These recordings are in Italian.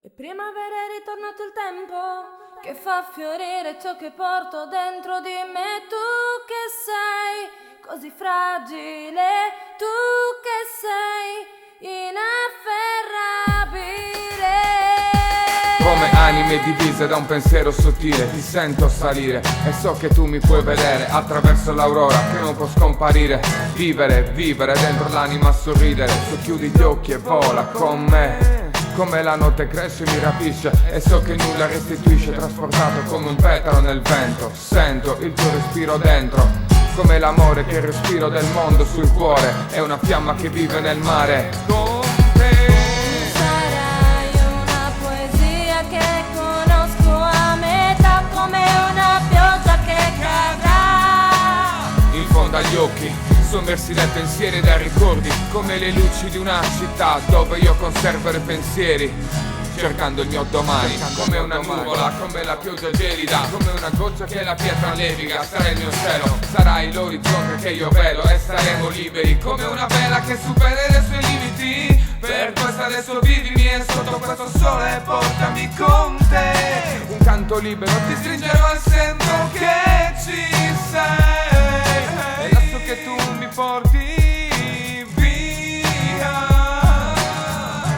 E primavera è ritornato il tempo che fa fiorire ciò che porto dentro di me. Tu che sei così fragile, tu che sei inafferrabile. Come anime divise da un pensiero sottile, ti sento salire e so che tu mi puoi vedere attraverso l'aurora che non può scomparire. Vivere, vivere dentro l'anima, sorridere, socchiudi gli occhi e vola con me. Come la notte cresce mi rapisce e so che nulla restituisce, trasportato come un petalo nel vento. Sento il tuo respiro dentro, come l'amore che respiro del mondo sul cuore. È una fiamma che vive nel mare. Con te sarai una poesia che conosco a metà, come una pioggia che cadrà in fondo agli occhi, sommersi dai pensieri e dai ricordi, come le luci di una città dove io conservo i pensieri, cercando il mio domani. Come una nuvola, come la pioggia gelida, come una goccia che la pietra leviga. Sarai il mio cielo, sarai l'orizzonte che io velo e saremo liberi, come una vela che supera i suoi limiti. Per questo adesso vivimi e sotto questo sole portami con te. Un canto libero ti stringerò al sento che ci sei e lascio che tu mi porti via.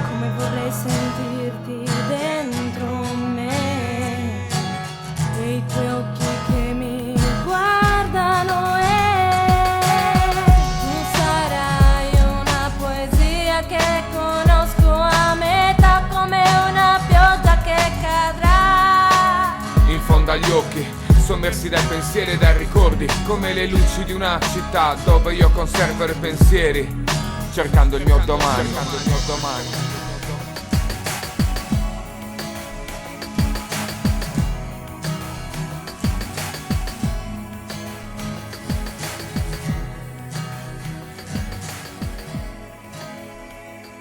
Come vorrei sentirti dentro me e i tuoi occhi che mi guardano e tu sarai una poesia che conosco a metà, come una pioggia che cadrà In fondo agli occhi, sommersi dai pensieri e dai ricordi, come in luci di una città dove io conservo i pensieri, cercando il mio domani.